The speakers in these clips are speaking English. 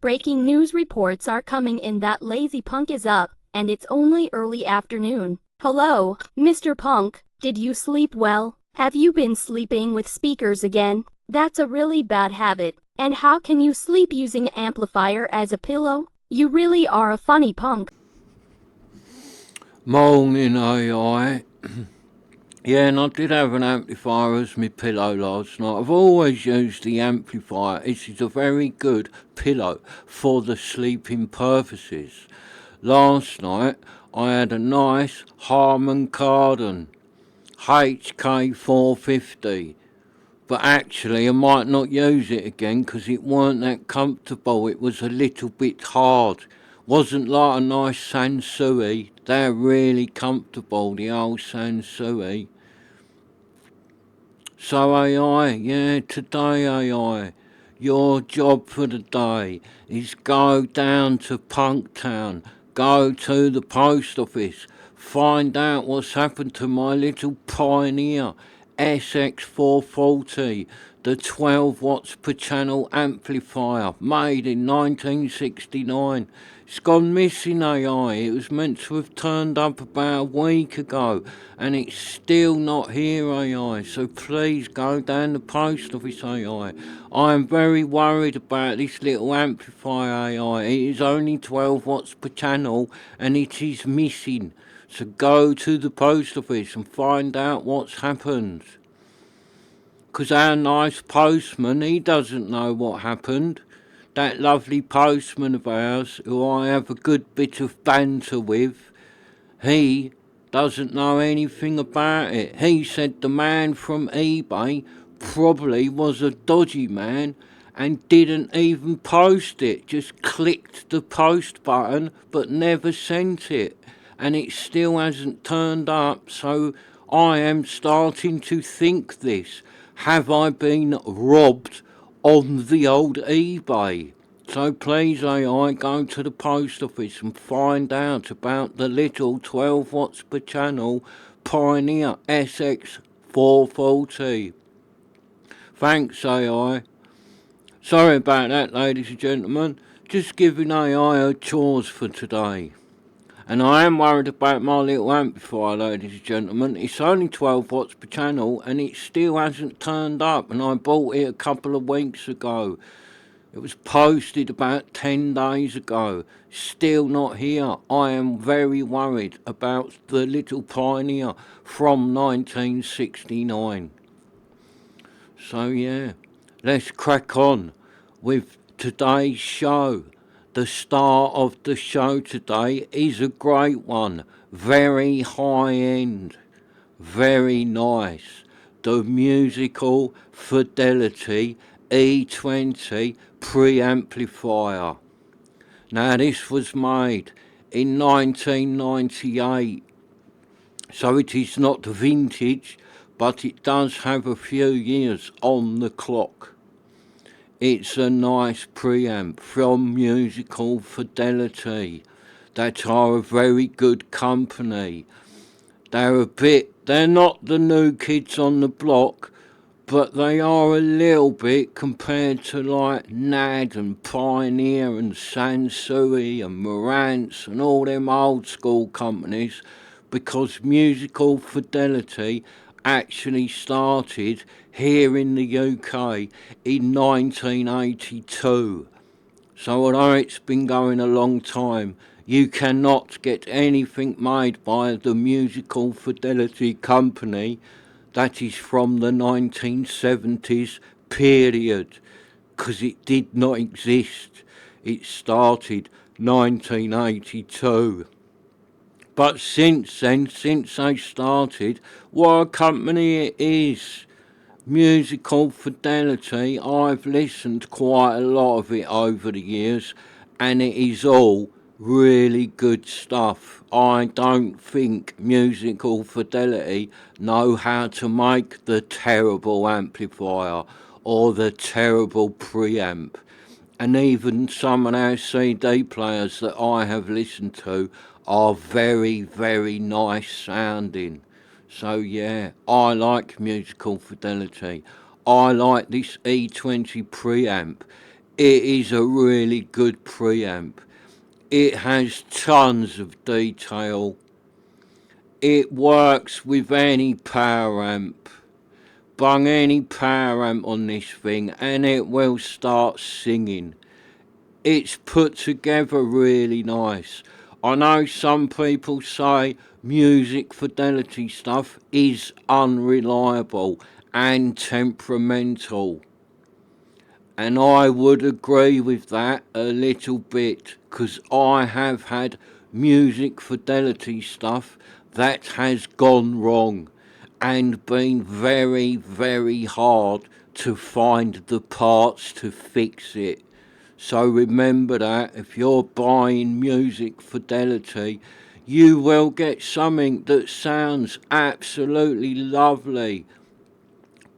Breaking news reports are coming in that Lazy Punk is up, and it's only early afternoon. Hello, Mr. Punk, did you sleep well? Have you been sleeping with speakers again? That's a really bad habit. And how can you sleep using Amplifier as a pillow? You really are a funny punk. Morning, AI. Yeah, and I did have an amplifier as my pillow last night. I've always used the amplifier. It is a very good pillow for the sleeping purposes. Last night, I had a nice Harman Kardon HK450. But actually, I might not use it again because it weren't that comfortable. It was a little bit hard. Wasn't like a nice Sansui. They're really comfortable, the old Sansui. So AI, yeah, today AI, your job for the day is go down to Punktown, go to the post office, find out what's happened to my little Pioneer SX440, the 12 watts per channel amplifier made in 1969. It's gone missing, AI. It was meant to have turned up about a week ago, and it's still not here, AI. So please go down the post office, AI. I am very worried about this little amplifier, AI. It is only 12 watts per channel, and it is missing. So go to the post office and find out what's happened. 'Cause our nice postman, he doesn't know what happened. That lovely postman of ours, who I have a good bit of banter with, he doesn't know anything about it. He said the man from eBay probably was a dodgy man and didn't even post it, just clicked the post button but never sent it. And it still hasn't turned up, so I am starting to think this. Have I been robbed on the old eBay? So please AI, go to the post office and find out about the little 12 watts per channel Pioneer SX440. Thanks AI. Sorry about that, ladies and gentlemen. Just giving AI her chores for today. And I am worried about my little amplifier, ladies and gentlemen. It's only 12 watts per channel and it still hasn't turned up, and I bought it a couple of weeks ago. It was posted about 10 days ago. Still not here. I am very worried about the little Pioneer from 1969. So yeah, let's crack on with today's show. The star of the show today is a great one. Very high end. Very nice. The musical Fidelity E20 preamplifier. Now this was made in 1998, so it is not vintage, but it does have a few years on the clock. It's a nice preamp from Musical Fidelity that are a very good company. They're not the new kids on the block, but they are a little bit compared to like NAD and Pioneer and Sansui and Marantz and all them old school companies, because Musical Fidelity actually started here in the UK in 1982. So although it's been going a long time, you cannot get anything made by the Musical Fidelity Company that is from the 1970s period, because it did not exist. It started 1982. But since then, since they started, what a company it is. Musical Fidelity, I've listened quite a lot of it over the years, and it is all really good stuff. I don't think Musical Fidelity know how to make the terrible amplifier or the terrible preamp. And even some of our CD players that I have listened to are very, very nice sounding. So yeah, I like Musical Fidelity. I like this E20 preamp. It is a really good preamp. It has tons of detail. It works with any power amp. Bung any power amp on this thing and it will start singing. It's put together really nice. I know some people say music fidelity stuff is unreliable and temperamental. And I would agree with that a little bit, because I have had music fidelity stuff that has gone wrong and been very, very hard to find the parts to fix it. So remember that if you're buying music fidelity, you will get something that sounds absolutely lovely.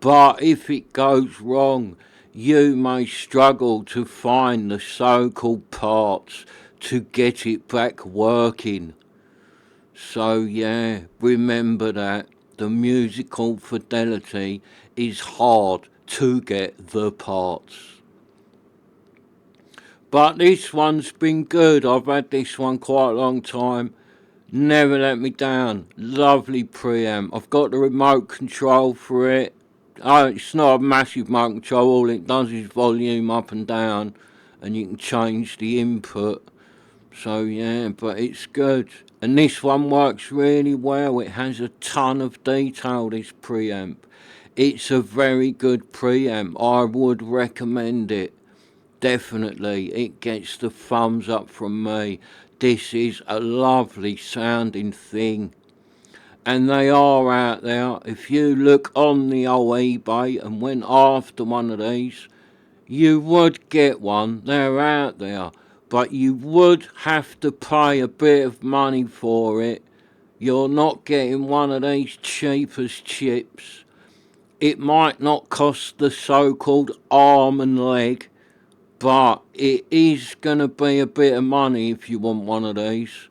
But if it goes wrong, you may struggle to find the so-called parts to get it back working. So yeah, remember that the musical fidelity is hard to get the parts. But this one's been good. I've had this one quite a long time. Never let me down. Lovely preamp. I've got the remote control for it. Oh, it's not a massive remote control. All it does is volume up and down, and you can change the input. So yeah, but it's good. And this one works really well. It has a ton of detail, this preamp. It's a very good preamp. I would recommend it. Definitely, it gets the thumbs up from me. This is a lovely sounding thing. And they are out there. If you look on the old eBay and went after one of these, you would get one. They're out there. But you would have to pay a bit of money for it. You're not getting one of these cheap as chips. It might not cost the so-called arm and leg, but it is going to be a bit of money if you want one of these.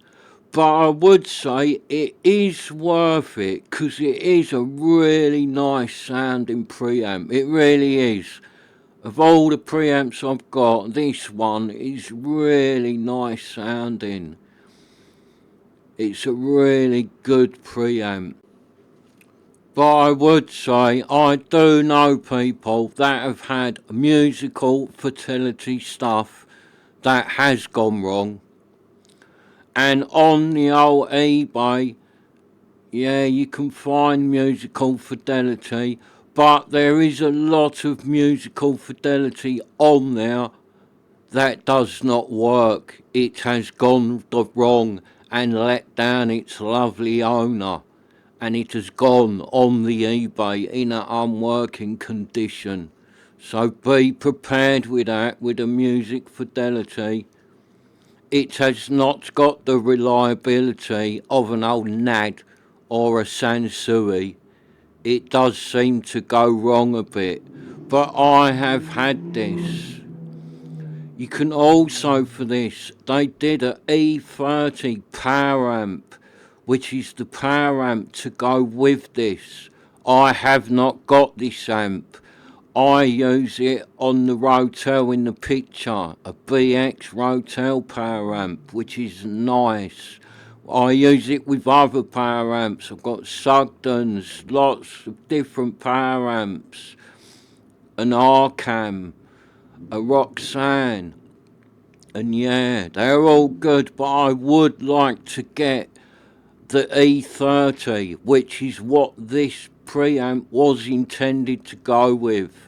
But I would say it is worth it, because it is a really nice sounding preamp. It really is. Of all the preamps I've got, this one is really nice sounding. It's a really good preamp. But I would say I do know people that have had musical fidelity stuff that has gone wrong. And on the old eBay, yeah, you can find musical fidelity, but there is a lot of musical fidelity on there that does not work. It has gone wrong and let down its lovely owner, and it has gone on the eBay in an unworking condition. So be prepared with that, with the music fidelity. It has not got the reliability of an old NAD or a Sansui. It does seem to go wrong a bit, but I have had this. You can also, for this, they did a E30 power amp, which is the power amp to go with this. I have not got this amp. I use it on the Rotel in the picture, a BX Rotel power amp, which is nice. I use it with other power amps. I've got Sugdens, lots of different power amps, an Arcam, a Roxanne, and yeah, they're all good, but I would like to get the E30, which is what this preamp was intended to go with.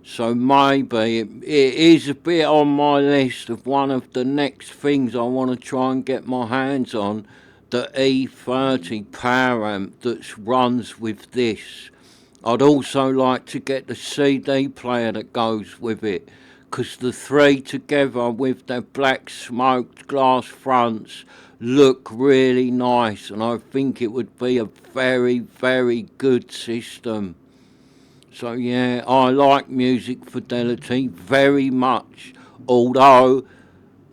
So maybe it is a bit on my list of one of the next things I want to try and get my hands on, the E30 power amp that runs with this. I'd also like to get the CD player that goes with it, because the three together with their black smoked glass fronts look really nice, and I think it would be a very, very good system. So yeah, I like music fidelity very much, although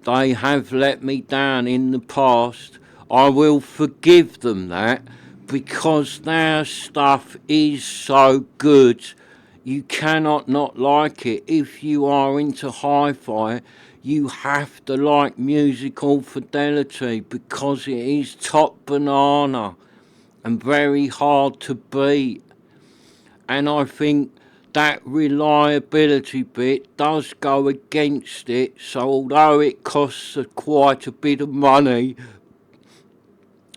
they have let me down in the past. I will forgive them that, because their stuff is so good. You cannot not like it. If you are into hi-fi, you have to like Musical Fidelity because it is top banana and very hard to beat. And I think that reliability bit does go against it. So although it costs quite a bit of money,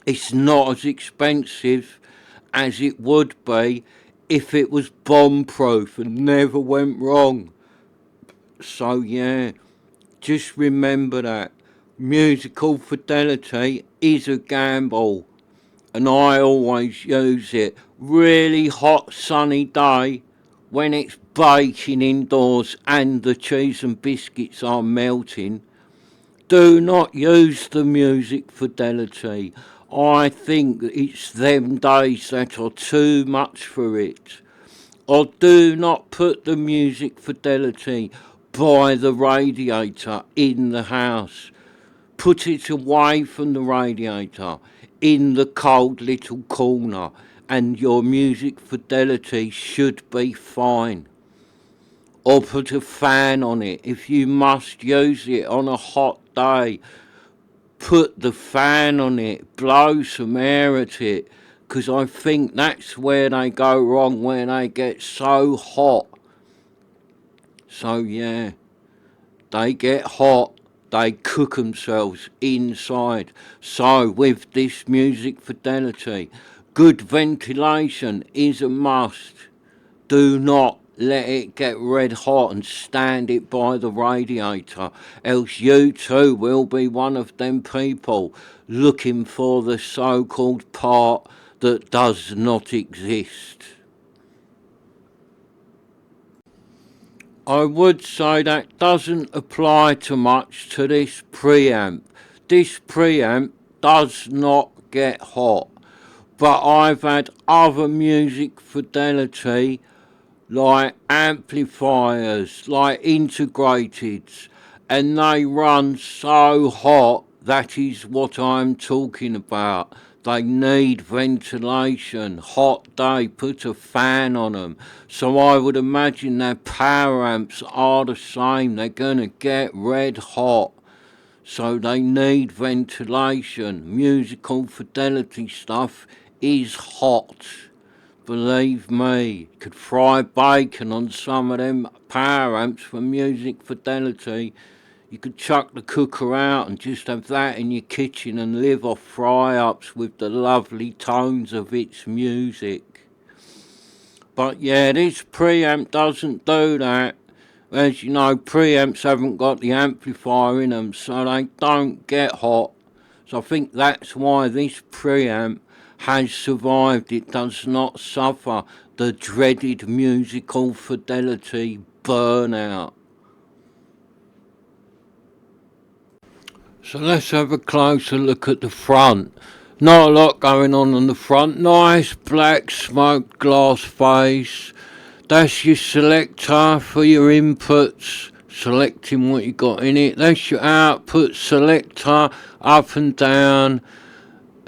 it's not as expensive as it would be if it was bomb-proof and never went wrong. So yeah, just remember that Musical Fidelity is a gamble, and I always use it. Really hot sunny day when it's baking indoors and the cheese and biscuits are melting. Do not use the Music Fidelity. I think it's them days that are too much for it. Or do not put the Music Fidelity by the radiator in the house. Put it away from the radiator in the cold little corner, and your Music Fidelity should be fine. Or put a fan on it if you must use it on a hot day. Put the fan on it, blow some air at it, because I think that's where they go wrong, when they get so hot. So yeah, they get hot, they cook themselves inside. So with this Music Fidelity, good ventilation is a must. Do not let it get red hot and stand it by the radiator, else you too will be one of them people looking for the so-called part that does not exist. I would say that doesn't apply too much to this preamp. This preamp does not get hot, but I've had other Music Fidelity like amplifiers, like integrateds, and they run so hot. That is what I'm talking about. They need ventilation. Hot day, put a fan on them. So I would imagine their power amps are the same. They're going to get red hot. So they need ventilation. Musical Fidelity stuff is hot. Believe me, could fry bacon on some of them power amps for Music Fidelity. You could chuck the cooker out and just have that in your kitchen and live off fry-ups with the lovely tones of its music. But yeah, this preamp doesn't do that. As you know, preamps haven't got the amplifier in them, so they don't get hot. So I think that's why this preamp has survived. It does not suffer the dreaded Musical Fidelity burnout. So let's have a closer look at the front. Not a lot going on the front. Nice black smoked glass face. That's your selector for your inputs, selecting what you got in it. That's your output selector, up and down.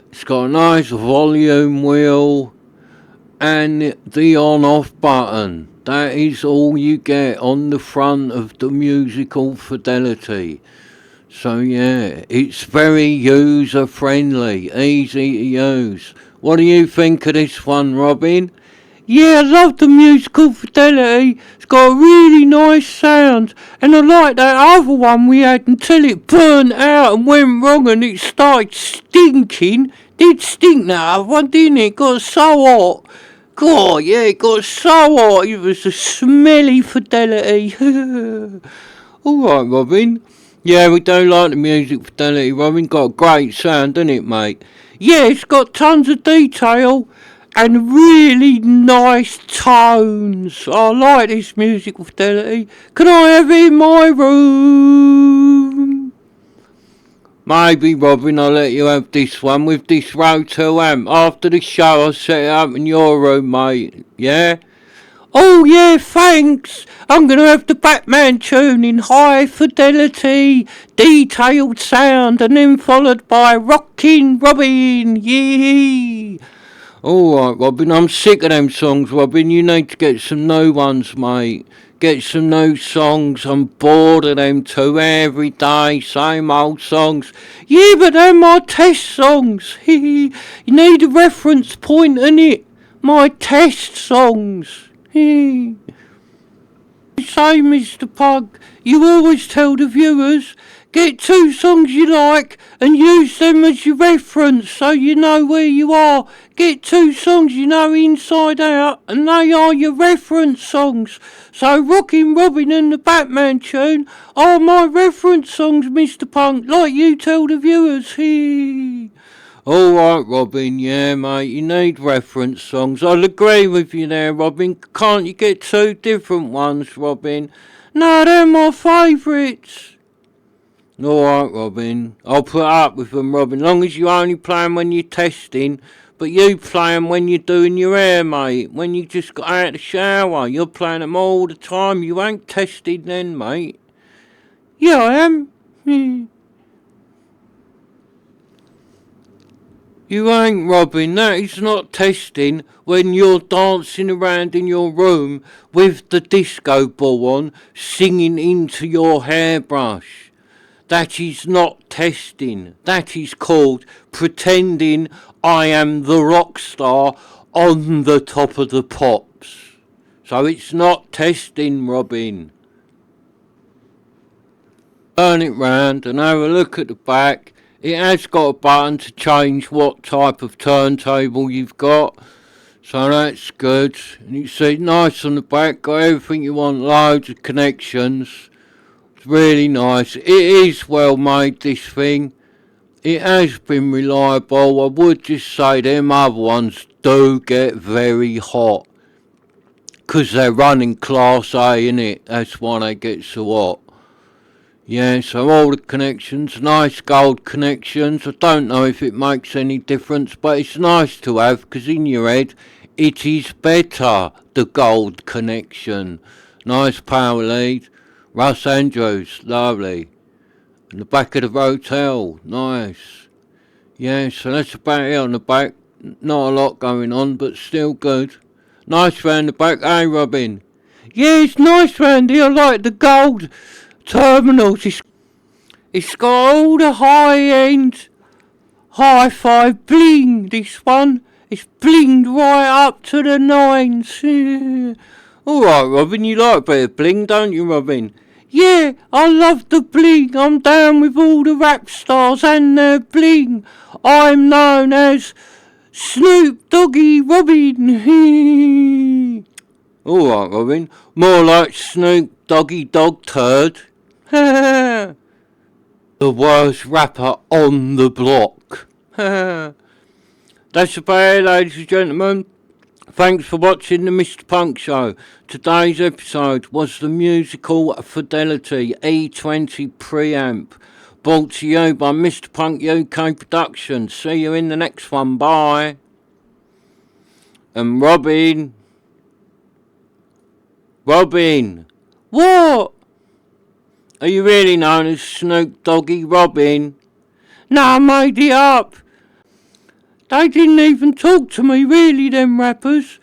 It's got a nice volume wheel and the on-off button. That is all you get on the front of the Musical Fidelity. So yeah, it's very user friendly, easy to use. What do you think of this one, Robin? Yeah, I love the Musical Fidelity. It's got a really nice sound, and I like that other one we had until it burnt out and went wrong and it started stinking. Did stink, that other one, didn't it? It got so hot. God, yeah, it got so hot. It was a smelly Fidelity. Alright, Robin. Yeah, we do like the Music Fidelity, Robin. Got a great sound, doesn't it, mate? Yeah, it's got tons of detail and really nice tones. I like this Music Fidelity. Can I have it in my room? Maybe, Robin, I'll let you have this one with this Row 2 amp. After the show, I'll set it up in your room, mate. Yeah? Oh, yeah, thanks. I'm going to have the Batman tune in high fidelity, detailed sound, and then followed by Rockin' Robin. Yee. Alright, Robin, I'm sick of them songs, Robin. You need to get some new ones, mate. Get some new songs. I'm bored of them too. Every day, same old songs. Yeah, but they're my test songs. You need a reference point, innit? My test songs. You say, Mr. Pug, you always tell the viewers, get 2 songs you like and use them as your reference so you know where you are. Get 2 songs you know inside out and they are your reference songs. So Rockin' Robin and the Batman tune are my reference songs, Mr. Punk, like you tell the viewers. Alright, Robin, yeah, mate, you need reference songs. I'll agree with you there, Robin. Can't you get 2 different ones, Robin? No, they're my favourites. Alright, Robin, I'll put up with them, Robin, long as you only play them when you're testing. But you play them when you're doing your hair, mate. When you just got out of the shower. You're playing them all the time. You ain't testing then, mate. Yeah, I am. You ain't, Robin. That is not testing when you're dancing around in your room with the disco ball on, singing into your hairbrush. That is not testing. That is called pretending I am the rock star on the top of the pops. So it's not testing, Robin. Turn it round and have a look at the back. It has got a button to change what type of turntable you've got. So that's good. And you see, nice on the back, got everything you want, loads of connections. It's really nice. It is well made, this thing. It has been reliable. I would just say them other ones do get very hot. 'Cause they're running Class A, innit? That's why they get so hot. Yeah, so all the connections, nice gold connections. I don't know if it makes any difference, but it's nice to have, because in your head, it is better, the gold connection. Nice power lead. Russ Andrews, lovely. And the back of the hotel, nice. Yeah, so that's about it on the back. Not a lot going on, but still good. Nice round the back, eh, Robin? Yeah, it's nice round here. I like the gold terminals. It's got all the high-end HiFi bling, this one. It's blinged right up to the 9s. Alright, Robin, you like a bit of bling, don't you, Robin? Yeah, I love the bling. I'm down with all the rap stars and their bling. I'm known as Snoop Doggy Robin. Alright, Robin. More like Snoop Doggy Dog Turd. The worst rapper on the block. That's about it, ladies and gentlemen. Thanks for watching the Mr. Punk Show. Today's episode was the musical Fidelity E20 preamp, brought to you by Mr. Punk UK Productions. See you in the next one. Bye. And Robin. What? Are you really known as Snoop Doggy Robin? No, I made it up. They didn't even talk to me, really, them rappers.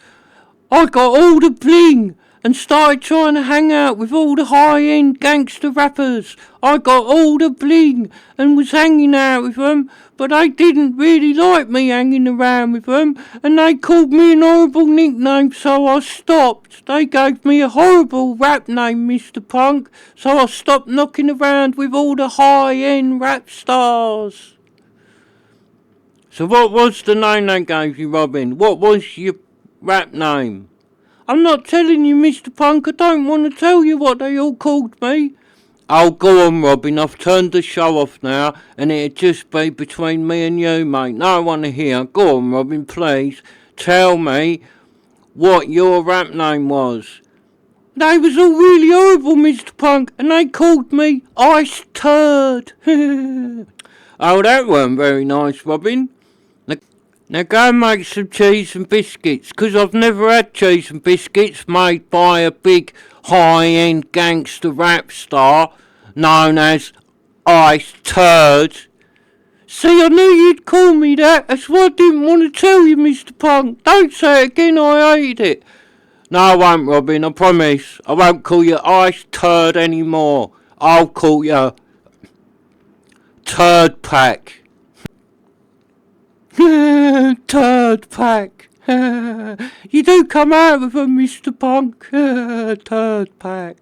I got all the bling and started trying to hang out with all the high-end gangster rappers. I got all the bling and was hanging out with them, but they didn't really like me hanging around with them, and they called me an horrible nickname, so I stopped. They gave me a horrible rap name, Mr. Punk, so I stopped knocking around with all the high-end rap stars. So what was the name they gave you, Robin? What was your rap name? I'm not telling you, Mr. Punk. I don't want to tell you what they all called me. Oh, go on, Robin. I've turned the show off now, and it'd just be between me and you, mate. No one to hear. Go on, Robin, please. Tell me what your rap name was. They was all really horrible, Mr. Punk, and they called me Ice Turd. Oh, that weren't very nice, Robin. Now go and make some cheese and biscuits, 'cause I've never had cheese and biscuits made by a big high-end gangster rap star known as Ice Turd. See, I knew you'd call me that. That's why I didn't want to tell you, Mr. Punk. Don't say it again, I hate it. No, I won't, Robin, I promise. I won't call you Ice Turd anymore. I'll call you Turd Pack. Turd Pack. You do come out with a Mr. Punk. Turd Pack.